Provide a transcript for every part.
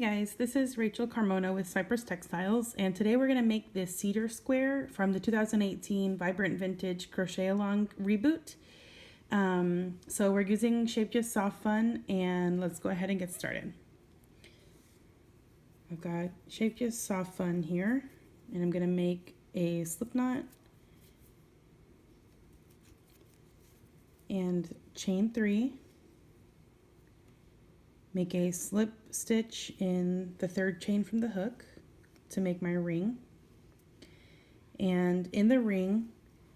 guys, this is Rachel Carmona with Cypress Textiles, and today we're going to make this cedar square from the 2018 Vibrant Vintage Crochet Along Reboot. So we're using Shape Just Soft Fun, and let's go ahead and get started. I've got Shape Just Soft Fun here, and I'm going to make a slip knot and chain 3. Make a slip stitch in the third chain from the hook to make my ring. And in the ring,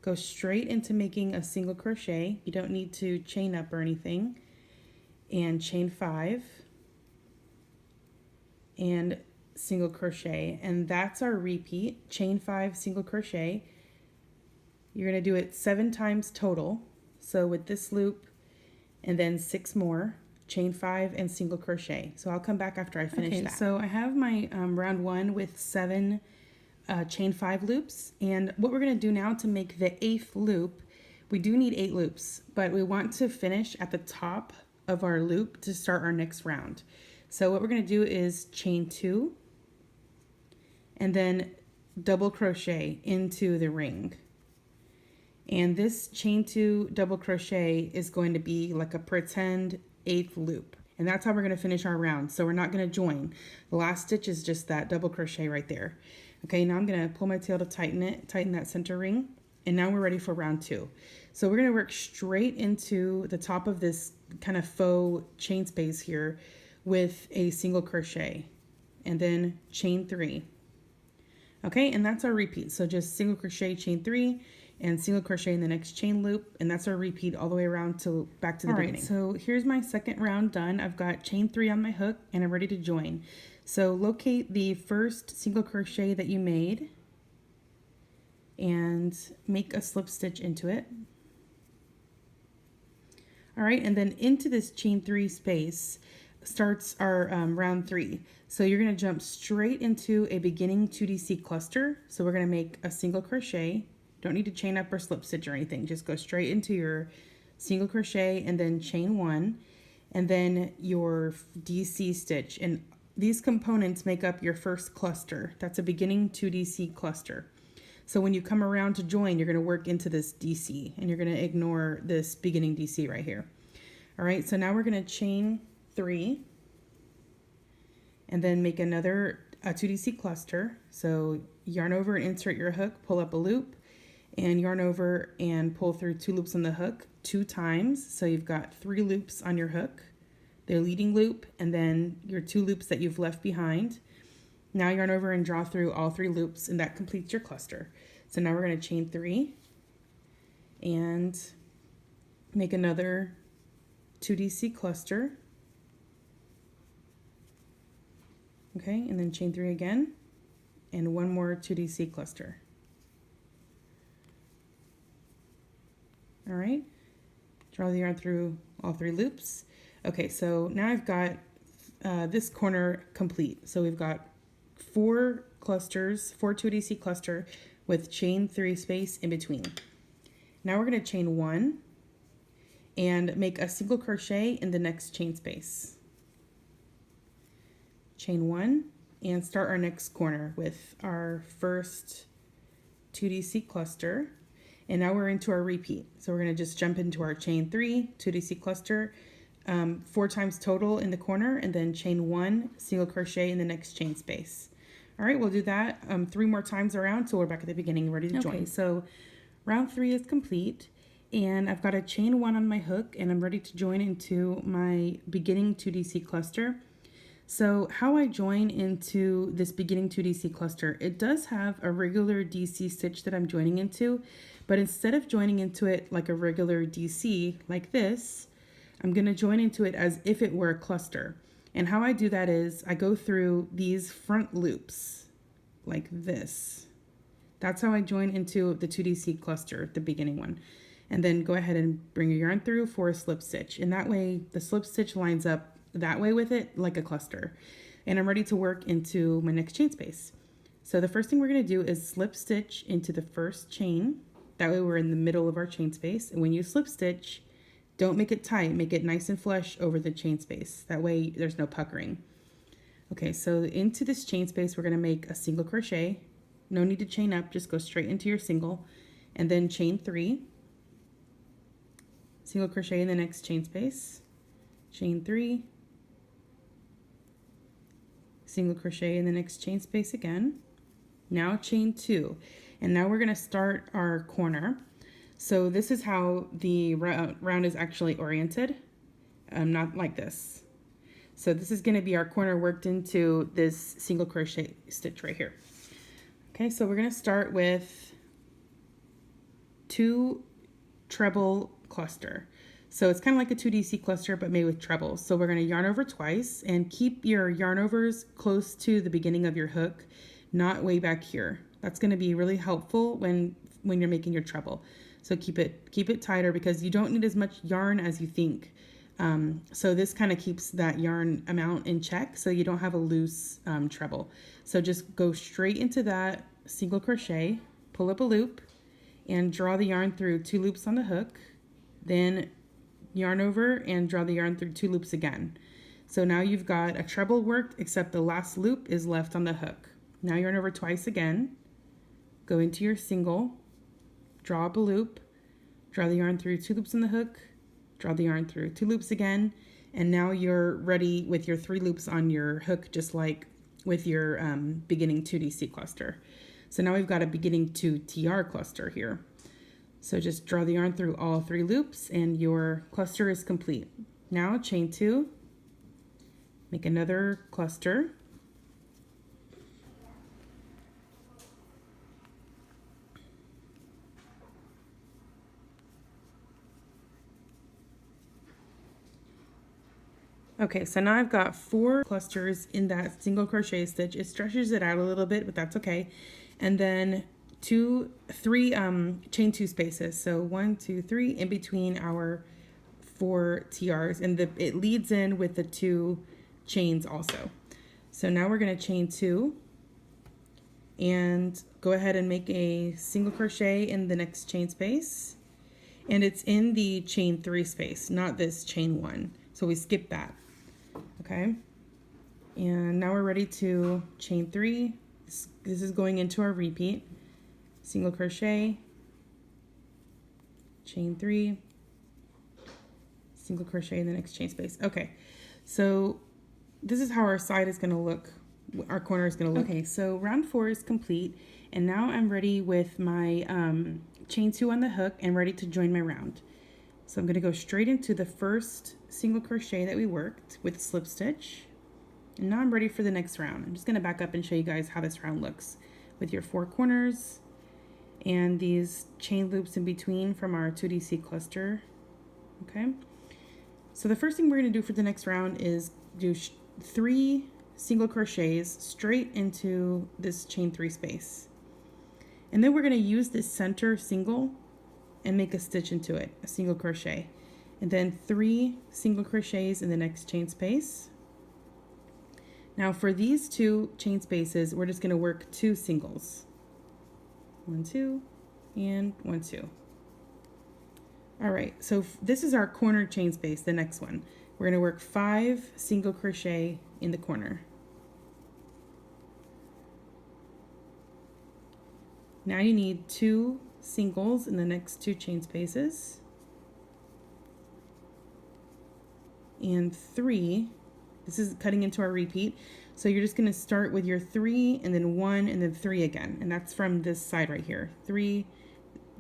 go straight into making a single crochet. You don't need to chain up or anything. And chain 5 and single crochet. And that's our repeat, chain 5, single crochet. You're going to do it 7 times total. So with this loop and then 6 more. Chain 5 and single crochet. So I'll come back after I finish that. So I have my round 1 with 7 chain 5 loops, and what we're going to do now to make the 8th loop, we do need 8 loops, but we want to finish at the top of our loop to start our next round. So what we're going to do is chain 2 and then double crochet into the ring. And this chain 2 double crochet is going to be like a pretend 8th loop, and that's how we're going to finish our round. So we're not going to join. The last stitch is just that double crochet right there. Okay, now I'm going to pull my tail to tighten that center ring, and now we're ready for round 2. So we're going to work straight into the top of this kind of faux chain space here with a single crochet and then chain 3. Okay, and that's our repeat. So just single crochet, chain 3 and single crochet in the next chain loop, and that's our repeat all the way around to back to the beginning. So here's my second round done. I've got chain 3 on my hook and I'm ready to join. So locate the first single crochet that you made and make a slip stitch into it. All right, and then into this chain 3 space starts our round 3. So you're going to jump straight into a beginning 2DC cluster. So we're going to make a single crochet. Don't need to chain up or slip stitch or anything. Just go straight into your single crochet and then chain 1 and then your DC stitch. And these components make up your first cluster. That's a beginning 2DC cluster. So when you come around to join, you're going to work into this DC and you're going to ignore this beginning DC right here. All right, so now we're going to chain 3 and then make another 2DC cluster. So yarn over and insert your hook, pull up a loop, and yarn over and pull through 2 loops on the hook 2 times. So you've got 3 loops on your hook, the leading loop, and then your 2 loops that you've left behind. Now yarn over and draw through all 3 loops, and that completes your cluster. So now we're going to chain 3 and make another 2DC cluster. Okay, and then chain 3 again, and 1 more 2DC cluster. All right, draw the yarn through all 3 loops. Okay, so now I've got this corner complete. So we've got 4 clusters, 4 2DC cluster with chain 3 space in between. Now we're going to chain 1 and make a single crochet in the next chain space. Chain 1 and start our next corner with our first 2DC cluster. And now we're into our repeat. So we're going to just jump into our chain 3, 2DC cluster, 4 times total in the corner, and then chain 1, single crochet in the next chain space. All right, we'll do that 3 more times around till we're back at the beginning, ready to join. Okay, so round 3 is complete, and I've got a chain 1 on my hook, and I'm ready to join into my beginning 2DC cluster. So how I join into this beginning 2DC cluster, it does have a regular DC stitch that I'm joining into, but instead of joining into it like a regular DC like this, I'm going to join into it as if it were a cluster. And how I do that is I go through these front loops like this. That's how I join into the 2DC cluster, the beginning one. And then go ahead and bring your yarn through for a slip stitch. And that way the slip stitch lines up that way with it like a cluster. And I'm ready to work into my next chain space. So the first thing we're going to do is slip stitch into the first chain. That way we're in the middle of our chain space. And when you slip stitch, don't make it tight, make it nice and flush over the chain space. That way there's no puckering. Okay, so into this chain space, we're going to make a single crochet. No need to chain up, just go straight into your single, and then chain 3, single crochet in the next chain space, chain 3, single crochet in the next chain space again. Now chain 2, and now we're going to start our corner. So this is how the round is actually oriented, not like this. So this is going to be our corner worked into this single crochet stitch right here. Okay, so we're going to start with 2 treble cluster. So it's kind of like a 2DC cluster, but made with trebles. So we're going to yarn over twice and keep your yarn overs close to the beginning of your hook, not way back here. That's going to be really helpful when you're making your treble. So keep it tighter because you don't need as much yarn as you think. So this kind of keeps that yarn amount in check so you don't have a loose treble. So just go straight into that single crochet, pull up a loop, and draw the yarn through 2 loops on the hook, then yarn over and draw the yarn through 2 loops again. So now you've got a treble worked, except the last loop is left on the hook. Now yarn over twice again, go into your single, draw up a loop, draw the yarn through 2 loops on the hook, draw the yarn through 2 loops again, and now you're ready with your 3 loops on your hook, just like with your beginning 2DC cluster. So now we've got a beginning 2 TR cluster here. So just draw the yarn through all 3 loops and your cluster is complete. Now chain 2, make another cluster, okay, so now I've got 4 clusters in that single crochet stitch. It stretches it out a little bit, but that's okay. And then 3 chain 2 spaces. So 1, 2, 3 in between our 4 TRs, and it leads in with the 2 chains also. So now we're going to chain 2 and go ahead and make a single crochet in the next chain space. And it's in the chain 3 space, not this chain 1. So we skip that. Okay, and now we're ready to chain 3. This is going into our repeat. Single crochet, chain 3, single crochet in the next chain space. Okay, so this is how our side is going to look. Our corner is going to look. Okay, so round 4 is complete, and now I'm ready with my chain 2 on the hook and ready to join my round. So I'm going to go straight into the first single crochet that we worked with slip stitch. And now I'm ready for the next round. I'm just going to back up and show you guys how this round looks with your 4 corners and these chain loops in between from our 2DC cluster. Okay. So the first thing we're going to do for the next round is do 3 single crochets straight into this chain 3 space. And then we're going to use this center single and make a stitch into it, a single crochet, and then 3 single crochets in the next chain space. Now for these 2 chain spaces, we're just going to work 2 singles, 1, 2, and 1, 2. All right, so this is our corner chain space, the next one. We're going to work 5 single crochet in the corner. Now you need 2 singles in the next 2 chain spaces and 3. This is cutting into our repeat, so you're just going to start with your 3 and then 1 and then 3 again, and that's from this side right here. 3,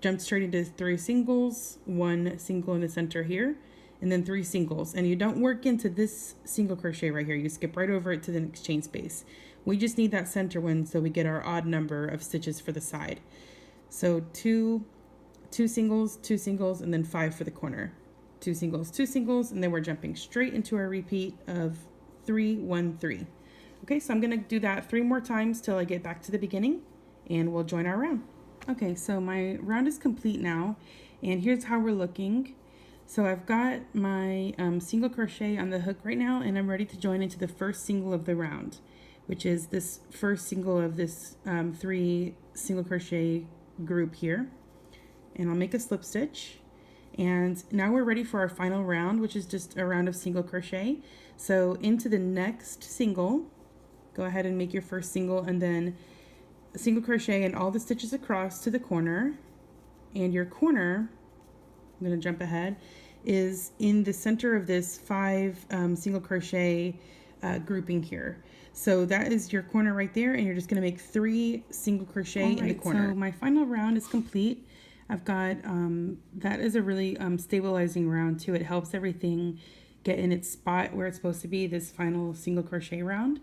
jump straight into 3 singles, 1 single in the center here, and then 3 singles, and you don't work into this single crochet right here. You skip right over it to the next chain space. We just need that center one so we get our odd number of stitches for the side. So 2 singles, 2 singles, and then 5 for the corner. 2 singles, and then we're jumping straight into our repeat of 3, 1, 3. Okay, so I'm going to do that 3 more times till I get back to the beginning, and we'll join our round. Okay, so my round is complete now, and here's how we're looking. So I've got my single crochet on the hook right now, and I'm ready to join into the first single of the round, which is this first single of this 3 single crochet group here. And I'll make a slip stitch. And now we're ready for our final round, which is just a round of single crochet. So into the next single, go ahead and make your first single, and then a single crochet in all the stitches across to the corner. And your corner, I'm going to jump ahead, is in the center of this 5 single crochet grouping here. So that is your corner right there, and you're just going to make 3 single crochet in the corner. So my final round is complete. I've got, that is a really stabilizing round too. It helps everything get in its spot where it's supposed to be, this final single crochet round.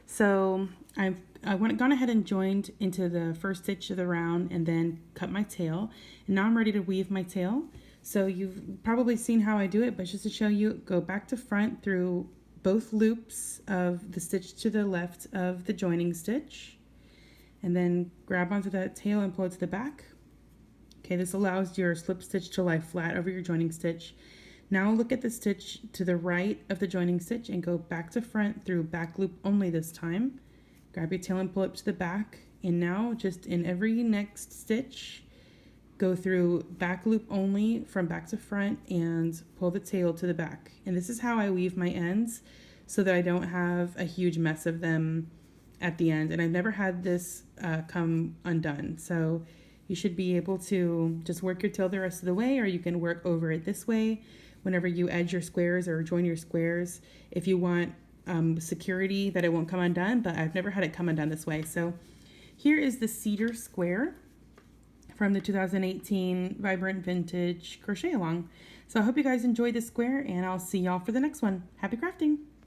So I gone ahead and joined into the first stitch of the round and then cut my tail. And now I'm ready to weave my tail. So you've probably seen how I do it, but just to show you, go back to front through both loops of the stitch to the left of the joining stitch, and then grab onto that tail and pull it to the back. Okay, this allows your slip stitch to lie flat over your joining stitch. Now look at the stitch to the right of the joining stitch and go back to front through back loop only this time. Grab your tail and pull it to the back, and now just in every next stitch, go through back loop only from back to front and pull the tail to the back. And this is how I weave my ends so that I don't have a huge mess of them at the end. And I've never had this come undone. So you should be able to just work your tail the rest of the way, or you can work over it this way whenever you edge your squares or join your squares if you want security that it won't come undone, but I've never had it come undone this way. So here is the Cedar square from the 2018 Vibrant Vintage Crochet Along. So I hope you guys enjoyed this square, and I'll see y'all for the next one. Happy crafting!